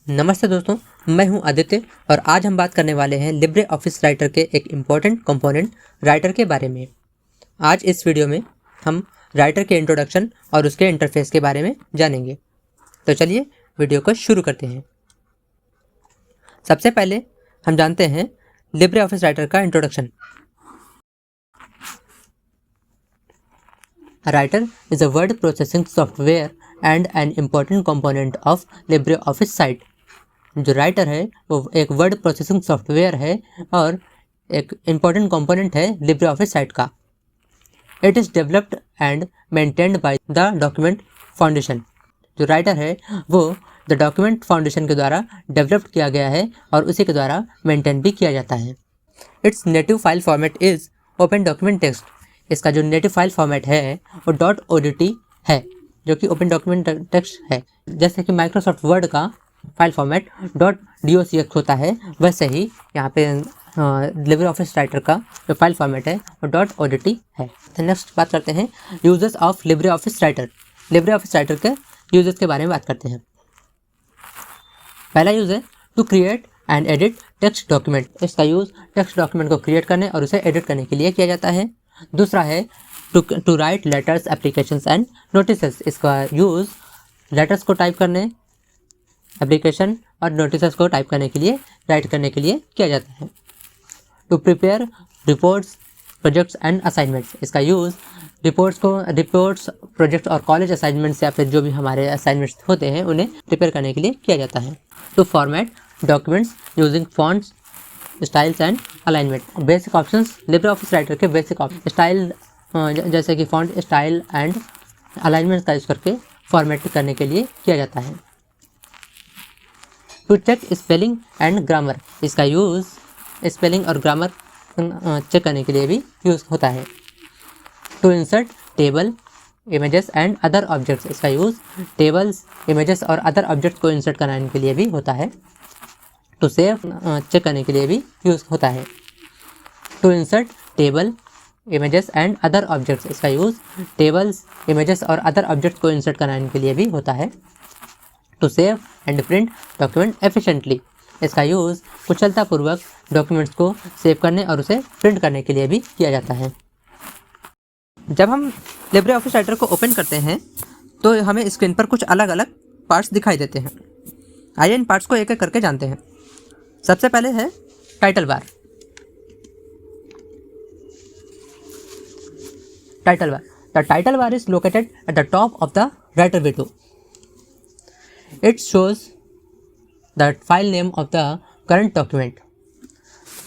नमस्ते दोस्तों, मैं हूं आदित्य और आज हम बात करने वाले हैं लिब्रे ऑफिस राइटर के एक इम्पॉर्टेंट कंपोनेंट राइटर के बारे में। आज इस वीडियो में हम राइटर के इंट्रोडक्शन और उसके इंटरफेस के बारे में जानेंगे। तो चलिए वीडियो को शुरू करते हैं। सबसे पहले हम जानते हैं लिब्रे ऑफिस राइटर का introduction. Writer is a word processing software and an important component of Libre office site. जो राइटर है वो एक वर्ड प्रोसेसिंग सॉफ्टवेयर है और एक इम्पॉर्टेंट कंपोनेंट है लिब्रे ऑफिस साइट का। It is developed and maintained by the document foundation. जो राइटर है वो द डॉक्यूमेंट फाउंडेशन के द्वारा डेवलप किया गया है और उसी के द्वारा मेंटेन भी किया जाता है। It's native file format is open document text. इसका जो नेटिव फाइल फॉर्मेट है वो .odt है, जो कि ओपन डॉक्यूमेंट टेक्स्ट है। जैसे कि माइक्रोसॉफ्ट वर्ड का फाइल फॉर्मेट .docx होता है, वैसे ही यहाँ पे लिब्रे ऑफिस राइटर का जो फाइल फॉर्मेट है वो .odt है। तो नेक्स्ट बात करते हैं users of LibreOffice Writer. LibreOffice Writer के यूजर्स के बारे में बात करते हैं। पहला यूज़ है to create and edit text document. इसका यूज़ टेक्स्ट डॉक्यूमेंट को क्रिएट करने और उसे एडिट करने के लिए किया जाता है। दूसरा है to write letters, applications and notices. इसका यूज़ लेटर्स को टाइप करने, एप्लीकेशन और नोटिसेस को टाइप करने के लिए, राइट करने के लिए किया जाता है। To prepare reports, projects and assignments. इसका यूज़ रिपोर्ट्स, प्रोजेक्ट्स और कॉलेज असाइनमेंट्स या फिर जो भी हमारे असाइनमेंट्स होते हैं उन्हें प्रिपेयर करने के लिए किया जाता है। To format documents using fonts, styles and alignment. Basic options LibreOffice Writer के बेसिक ऑप्शन स्टाइल जैसे कि फॉन्ट, स्टाइल एंड अलाइनमेंट का यूज़ करके फॉर्मेट करने के लिए किया जाता है। To check spelling and grammar. इसका यूज़ स्पेलिंग और ग्रामर चेक करने के लिए भी यूज़ होता है। To insert table, images and other objects. इसका यूज़ टेबल्स, इमेजेस और अदर ऑब्जेक्ट्स को इंसर्ट कराने के लिए भी होता है। टू सेव चेक करने के लिए भी यूज़ होता है। To insert table, images and other objects. इसका यूज़ टेबल्स, इमेजेस और अदर ऑब्जेक्ट्स को इंसर्ट कराने के लिए भी होता है। To save and print document efficiently. इसका यूज़ कुशलतापूर्वक डॉक्यूमेंट्स को सेव करने और उसे प्रिंट करने के लिए भी किया जाता है। जब हम लिब्रे ऑफिस राइटर को ओपन करते हैं तो हमें स्क्रीन पर कुछ अलग अलग पार्ट्स दिखाई देते हैं। आइए इन पार्ट्स को एक एक करके जानते हैं। सबसे पहले है title bar. Title bar, the title bar is located at the top of the writer window. It shows the file name of the current document.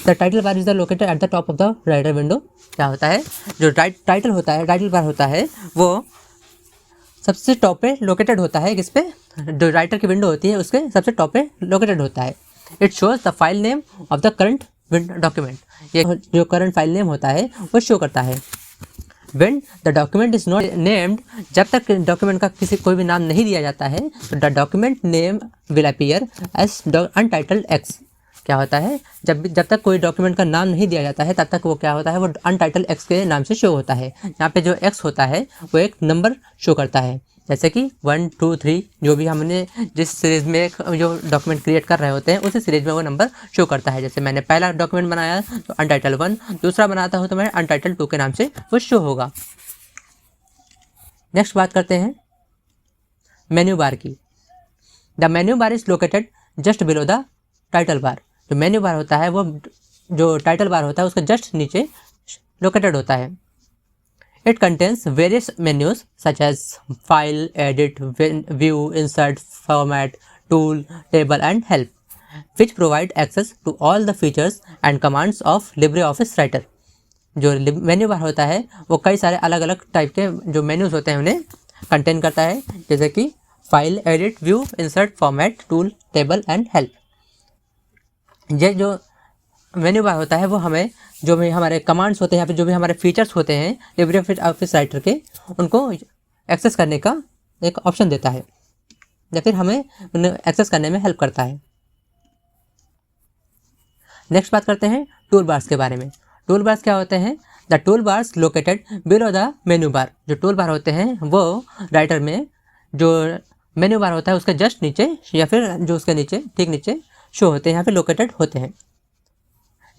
The title bar is located at the top of the writer window. क्या होता है, जो title होता है, title bar होता है, वो सबसे टॉप पे लोकेटेड होता है। किस पे? जो राइटर की विंडो होती है उसके सबसे टॉप पे लोकेटेड होता है। It shows the file name of the current document. ये जो करंट फाइल नेम होता है वो शो करता है। When the document is not named, जब तक डॉक्यूमेंट का कोई भी नाम नहीं दिया जाता है तो the document name will appear as untitled X. क्या होता है, जब तक कोई डॉक्यूमेंट का नाम नहीं दिया जाता है तब तक वो क्या होता है, वो अनटाइटल्ड एक्स के नाम से शो होता है। यहाँ पे जो एक्स होता है वो एक नंबर शो करता है, जैसे कि 1, 2, 3 जो भी हमने जिस सीरीज़ में जो डॉक्यूमेंट क्रिएट कर रहे होते हैं उसी सीरीज़ में वो नंबर शो करता है। जैसे मैंने पहला डॉक्यूमेंट बनाया तो अनटाइटल 1, दूसरा बनाता हूँ तो मैं अनटाइटल 2 के नाम से वो शो होगा। नेक्स्ट बात करते हैं मेन्यू बार की। The menu bar is located just below the title bar. जो मेन्यू बार होता है वो जो टाइटल बार होता है उसके जस्ट नीचे लोकेटेड होता है। It contains various menus such as File, Edit, View, Insert, Format, Tool, Table and Help, which provide access to all the features and commands of LibreOffice Writer. जो menu bar होता है वो कई सारे अलग अलग टाइप के जो मेन्यूज़ होते हैं उन्हें कंटेन करता है, जैसे कि file, edit, view, insert, format, tool, table and help. ये जो मेन्यू बार होता है वो हमें जो भी हमारे कमांड्स होते हैं या फिर जो भी हमारे फीचर्स होते हैं लिब्रे ऑफिस राइटर के, उनको एक्सेस करने का एक ऑप्शन देता है या फिर हमें उन्हें एक्सेस करने में हेल्प करता है। नेक्स्ट बात करते हैं टूल बार्स के बारे में। टूल बार्स क्या होते हैं? The tool bars located below the menu bar. जो टूल बार होते हैं वो राइटर में जो मेन्यू बार होता है उसके जस्ट नीचे या फिर जो उसके नीचे ठीक नीचे शो होते हैं, यहाँ पे लोकेटेड होते हैं,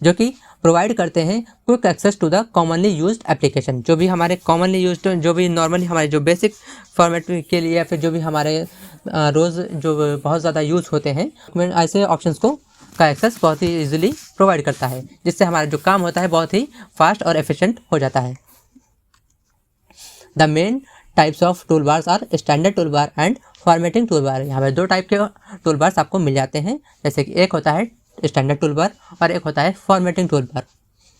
जो कि प्रोवाइड करते हैं quick access to the commonly used application. जो भी हमारे कॉमनली यूज्ड, जो भी नॉर्मली हमारे जो बेसिक फॉर्मेट के लिए या फिर जो भी हमारे रोज़ जो बहुत ज़्यादा यूज़ होते हैं, ऐसे ऑप्शंस को का एक्सेस बहुत ही इजीली प्रोवाइड करता है, जिससे हमारा जो काम होता है बहुत ही फास्ट और एफिशिएंट हो जाता है। The main types of tool bars are standard tool bar and formatting tool bar. यहाँ पे 2 टाइप के टूल बार्स आपको मिल जाते हैं, जैसे कि एक होता है स्टैंडर्ड टूल बार और एक होता है फॉर्मेटिंग टूल बार।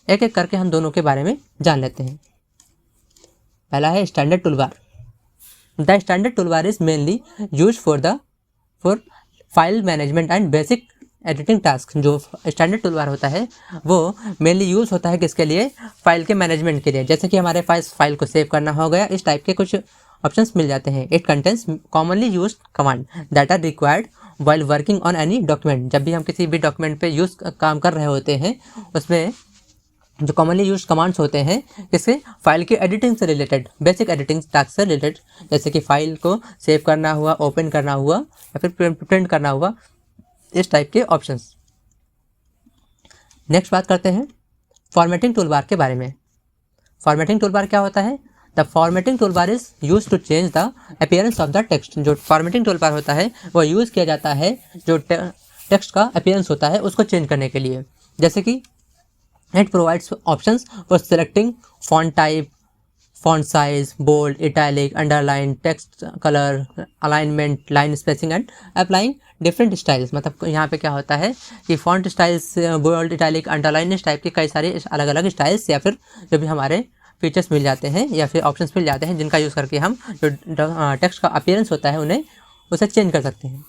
एक एक करके हम दोनों के बारे में जान लेते हैं। पहला है standard tool bar. The standard tool bar is mainly use for file management and basic editing task. जो स्टैंडर्ड टूल बार होता है वो मेनली यूज़ होता है किसके लिए, फाइल के मैनेजमेंट के लिए। जैसे कि हमारे पास फाइल को सेव करना हो गया, इस टाइप के कुछ ऑप्शंस मिल जाते हैं। It contains commonly used command that are required while working on any document. जब भी हम किसी भी डॉक्यूमेंट पे काम कर रहे होते हैं, उसमें जो कॉमनली यूज्ड कमांड्स होते हैं किससे, फाइल की एडिटिंग से रिलेटेड, बेसिक एडिटिंग टास्क से रिलेटेड, जैसे कि फाइल को सेव करना हुआ, ओपन करना हुआ या फिर प्रिंट करना हुआ, इस टाइप के ऑप्शंस। नेक्स्ट बात करते हैं फॉर्मेटिंग टूल बार के बारे में। फॉर्मेटिंग टूल बार क्या होता है? The formatting tool bar is use to change the appearance of the text. जो फॉर्मेटिंग टूल बार होता है वो यूज़ किया जाता है जो टेक्स्ट का अपीयरेंस होता है उसको चेंज करने के लिए। जैसे कि it provides options for selecting font type, font size, bold, italic, underline, text colour, alignment, line spacing and applying different styles. मतलब यहाँ पे क्या होता है कि font styles, bold, italic, underline, इस टाइप के कई सारे अलग अलग स्टाइल्स या फिर जो भी हमारे फीचर्स मिल जाते हैं या फिर ऑप्शंस मिल जाते हैं जिनका यूज़ करके हम जो टेक्स्ट का अपीयरेंस होता है उन्हें उसे चेंज कर सकते हैं।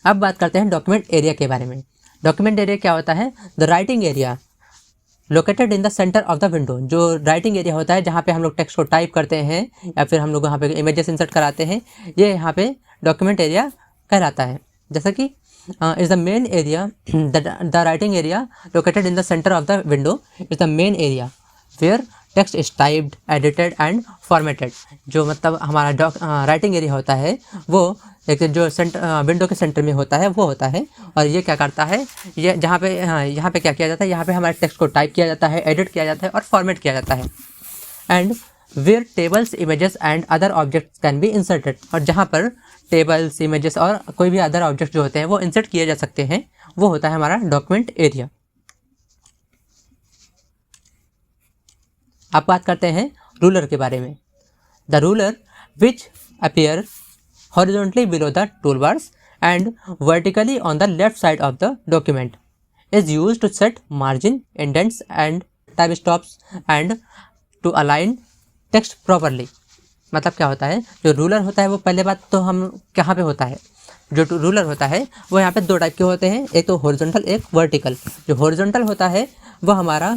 अब बात करते हैं डॉक्यूमेंट एरिया के बारे में। डॉक्यूमेंट एरिया क्या होता है? The writing area located in the centre of the window. जो राइटिंग एरिया होता है जहाँ पे हम लोग टेक्स्ट को टाइप करते हैं या फिर हम लोग वहाँ पे इमेजेस इंसर्ट कराते हैं, ये यहाँ पे डॉक्यूमेंट एरिया कहलाता है। जैसा कि is the main area, the writing area located in the centre of the window is the main area where text is typed, edited and formatted. जो मतलब हमारा राइटिंग एरिया होता है वो एक जो विंडो के सेंटर में होता है वो होता है। और ये क्या करता है, ये यहाँ पे क्या किया जाता है, यहाँ पे हमारे टेक्स्ट को टाइप किया जाता है, एडिट किया जाता है और फॉर्मेट किया जाता है। And where tables, images and other objects can be inserted. और जहाँ पर टेबल्स, इमेजेस और कोई भी अदर ऑब्जेक्ट जो होते हैं वो इंसर्ट किए जा सकते हैं, वो होता है हमारा डॉक्यूमेंट एरिया। अब बात करते हैं रूलर के बारे में। The ruler which appear horizontally below the toolbars and vertically on the left side of the document is used to set margin, indents and type stops and to align text properly। मतलब क्या होता है, जो ruler होता है वो पहले बात तो हम कहाँ पे होता है, जो रूलर होता है वो यहाँ पे 2 टाइप के होते हैं, एक तो हॉरिजॉन्टल, एक वर्टिकल। जो हॉरिजॉन्टल होता है वो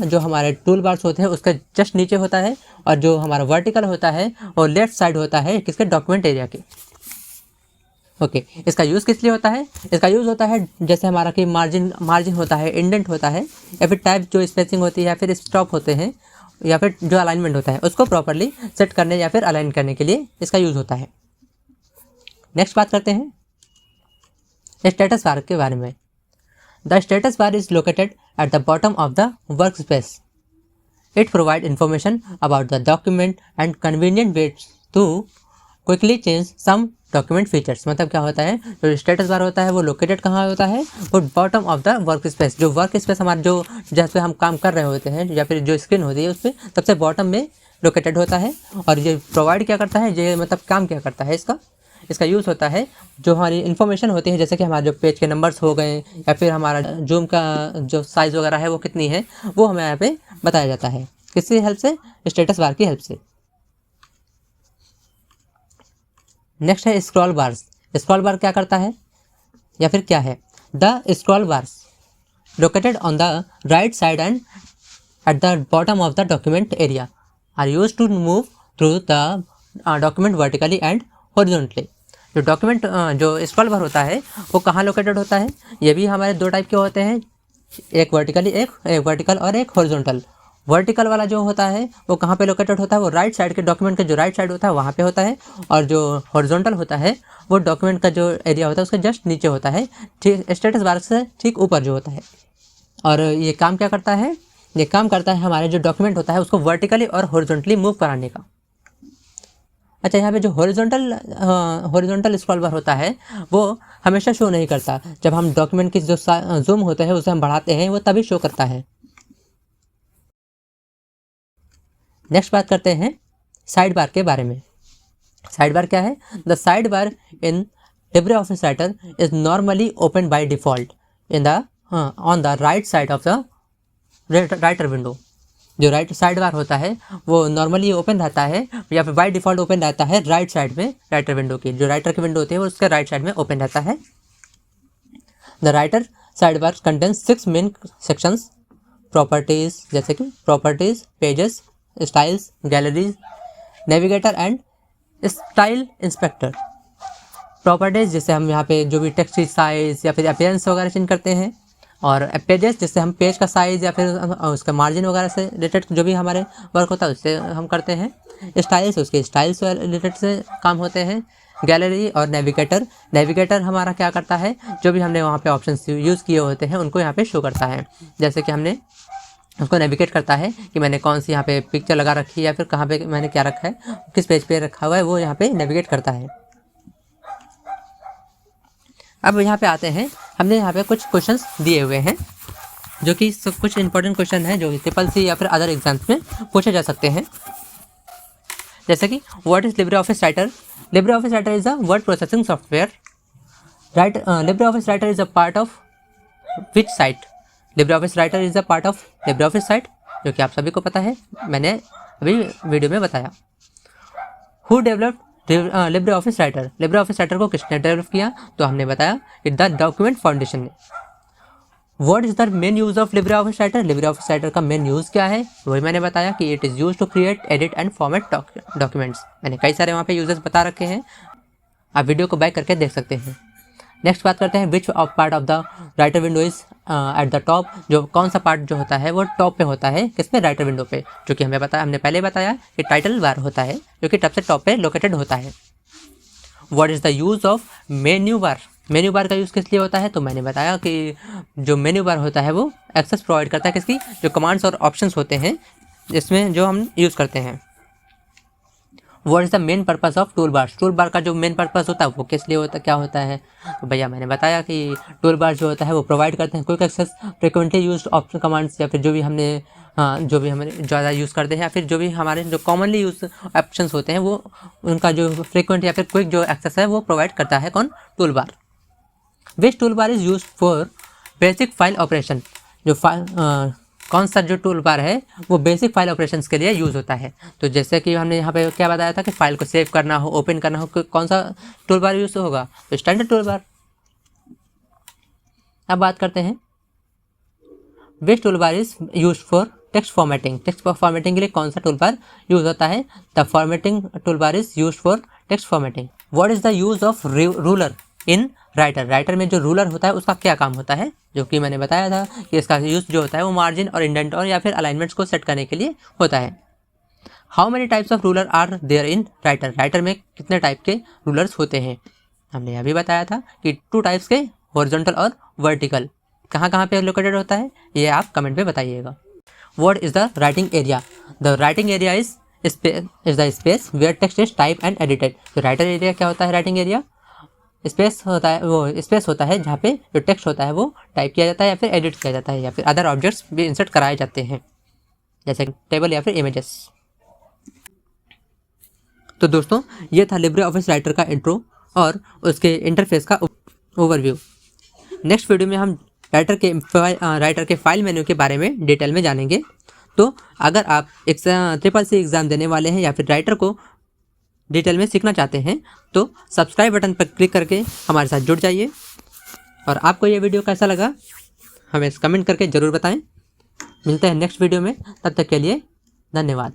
जो हमारे टूल बार्स होते हैं उसके जस्ट नीचे होता है, और जो हमारा वर्टिकल होता है वो लेफ्ट साइड होता है किसके, डॉक्यूमेंट एरिया के। ओके इसका यूज़ किस लिए होता है? इसका यूज़ होता है जैसे हमारा कि मार्जिन होता है, इंडेंट होता है या फिर टाइप जो स्पेसिंग होती है या फिर स्टॉप होते हैं या फिर जो अलाइनमेंट होता है उसको प्रॉपरली सेट करने या फिर अलाइन करने के लिए इसका यूज़ होता है। नेक्स्ट बात करते हैं स्टेटस बार के बारे में। The status bar is located at the bottom of the work space. It provide information about the document and convenient ways to quickly change some document features. मतलब क्या होता है, जो स्टेटस बार होता है वो लोकेटेड कहाँ होता है, वो bottom of the work space. जो वर्क स्पेस हमारा जो जहाँ पे हम काम कर रहे होते हैं या फिर जो स्क्रीन होती है उस पर सबसे बॉटम में लोकेटेड होता है। और ये प्रोवाइड क्या करता है, ये मतलब काम क्या करता है, इसका यूज़ होता है जो हमारी इन्फॉर्मेशन होती है, जैसे कि हमारे जो पेज के नंबर्स हो गए या फिर हमारा जूम का जो साइज़ वगैरह है वो कितनी है, वो हमें यहाँ पे बताया जाता है। किसकी हेल्प से? स्टेटस बार की हेल्प से। नेक्स्ट है स्क्रॉल बार्स। स्क्रॉल बार क्या करता है या फिर क्या है? The scroll bars located on the right side and at the bottom of the document area are use to move through the document vertically and horizontally. जो डॉक्यूमेंट जो स्क्रॉल बार होता है वो कहाँ लोकेटेड होता है? ये भी हमारे 2 टाइप के होते हैं, एक वर्टिकल और एक हॉरिजॉन्टल। वर्टिकल वाला जो होता है वो कहाँ पे लोकेटेड होता है, वो राइट साइड के डॉक्यूमेंट के जो राइट साइड होता है वहाँ पे होता है, और जो हॉरिजॉन्टल होता है वो डॉक्यूमेंट का जो एरिया होता है उसके जस्ट नीचे होता है, ठीक स्टेटस बार से ठीक ऊपर जो होता है। और ये काम क्या करता है, ये काम करता है हमारे जो डॉक्यूमेंट होता है उसको वर्टिकली और हॉरिजॉन्टली मूव कराने का। अच्छा, यहाँ पे जो हॉरिजॉन्टल स्क्रॉल बार होता है वो हमेशा शो नहीं करता, जब हम डॉक्यूमेंट की जो जूम होता है उसे हम बढ़ाते हैं वो तभी शो करता है। नेक्स्ट बात करते हैं साइड बार के बारे में। साइड बार क्या है? The side bar in LibreOffice writer is normally open by default in the on the right side of the writer window. जो राइट साइड बार होता है वो नॉर्मली ओपन रहता है या फिर बाय डिफॉल्ट ओपन रहता है राइट साइड में, राइटर विंडो की जो राइटर की विंडो होती है वो उसके राइट साइड में ओपन रहता है। The writer side bar contains 6 main sections, properties जैसे कि properties, pages, styles, galleries, navigator and style inspector. Properties जैसे हम यहाँ पे जो भी टेक्स्ट की साइज या फिर अपीयरेंस वगैरह चेंज करते हैं, और पेजेस जैसे हम पेज का साइज़ या फिर उसका मार्जिन वगैरह से रिलेटेड जो भी हमारे वर्क होता है उससे हम करते हैं। स्टाइल्स उसके स्टाइल से रिलेटेड से काम होते हैं। गैलरी और नेविगेटर हमारा क्या करता है, जो भी हमने वहाँ पे ऑप्शंस यूज़ किए होते हैं उनको यहाँ पे शो करता है। जैसे कि हमने उसको नेविगेट करता है कि मैंने कौन सी यहाँ पे पिक्चर लगा रखी है या फिर कहाँ पे मैंने क्या रखा है, किस पेज पे रखा हुआ है, वो यहाँ पे नेविगेट करता है। अब यहाँ पे आते हैं, हमने यहाँ पे कुछ क्वेश्चंस दिए हुए हैं जो कि कुछ इंपॉर्टेंट क्वेश्चन हैं जो CCC या फिर अदर एग्जाम्स में पूछे जा सकते हैं। जैसे कि what is LibreOffice Writer? LibreOffice writer is a word processing software. LibreOffice writer is a part of which site? LibreOffice writer is a part of LibreOffice site, जो कि आप सभी को पता है, मैंने अभी वीडियो में बताया। Who developed LibreOffice Writer? LibreOffice Writer को किसने डेवलप किया? तो हमने बताया कि द डॉक्यूमेंट फाउंडेशन ने। What is the main use of LibreOffice Writer? LibreOffice Writer का मेन यूज क्या है? वही मैंने बताया कि it is use to create, edit and format documents. मैंने कई सारे वहाँ पे यूजेस बता रखे हैं, आप वीडियो को बैक करके देख सकते हैं। नेक्स्ट बात करते हैं which of part of the writer window is at the top? जो कौन सा पार्ट जो होता है वो टॉप पे होता है, किसमें? राइटर विंडो पे। जो कि हमने पहले बताया कि टाइटल बार होता है जो कि सबसे टॉप पे लोकेटेड होता है। What is the use of menu bar? Menu bar का यूज़ किस लिए होता है? तो मैंने बताया कि जो मेन्यू बार होता है वो एक्सेस प्रोवाइड करता है किसकी? जो कमांड्स और ऑप्शंस होते हैं जिसमें जो हम यूज़ करते हैं। What is the main purpose of tool bar? Tool bar का जो मेन पर्पस होता है वो किस लिए होता, क्या होता है? तो भैया मैंने बताया कि टूल बार जो होता है वो प्रोवाइड करते हैं quick access, frequently used option commands, या फिर जो भी हमें ज़्यादा यूज़ करते हैं, या फिर जो भी हमारे जो कॉमनली यूज ऑप्शंस होते हैं वो उनका जो फ्रिक्वेंट या फिर क्विक जो एक्सेस है वो प्रोवाइड करता है कौन? Tool bar. Which tool bar is use for basic file operation? जो कौन सा जो टूल बार है वो बेसिक फाइल ऑपरेशंस के लिए यूज़ होता है। तो जैसे कि हमने यहाँ पे क्या बताया था कि फाइल को सेव करना हो, ओपन करना हो, कौन सा टूल बार यूज़ होगा? तो स्टैंडर्ड टूल बार। अब बात करते हैं which tool bar is use for text formatting? Text formatting के लिए कौन सा टूल बार यूज होता है? The formatting tool bar is use for text formatting. What is the use of ruler in Writer? Writer में जो ruler होता है उसका क्या काम होता है? जो कि मैंने बताया था कि इसका यूज जो होता है वो मार्जिन और इंडेंट और या फिर अलाइनमेंट्स को सेट करने के लिए होता है। How many types of ruler are there in Writer? Writer में कितने टाइप के रूलर्स होते हैं? हमने यह भी बताया था कि 2 टाइप्स के, हॉरिजॉन्टल और वर्टिकल। कहाँ पे लोकेटेड होता है ये आप कमेंट में बताइएगा। What is the writing area? The writing area is the space where text is type and edited. तो राइटर एरिया क्या होता है? राइटिंग एरिया स्पेस होता है, वो स्पेस होता है जहाँ पे जो टेक्स्ट होता है वो टाइप किया जाता है या फिर एडिट किया जाता है, या फिर अदर ऑब्जेक्ट्स भी इंसर्ट कराए जाते हैं जैसे टेबल या फिर इमेजेस। तो दोस्तों ये था LibreOffice राइटर का इंट्रो और उसके इंटरफेस का ओवरव्यू। नेक्स्ट वीडियो में हम राइटर के फाइल मेन्यू के बारे में डिटेल में जानेंगे। तो अगर आप CCC एग्ज़ाम देने वाले हैं या फिर राइटर को डिटेल में सीखना चाहते हैं तो सब्सक्राइब बटन पर क्लिक करके हमारे साथ जुड़ जाइए। और आपको ये वीडियो कैसा लगा हमें कमेंट करके ज़रूर बताएं। मिलते हैं नेक्स्ट वीडियो में, तब तक के लिए धन्यवाद।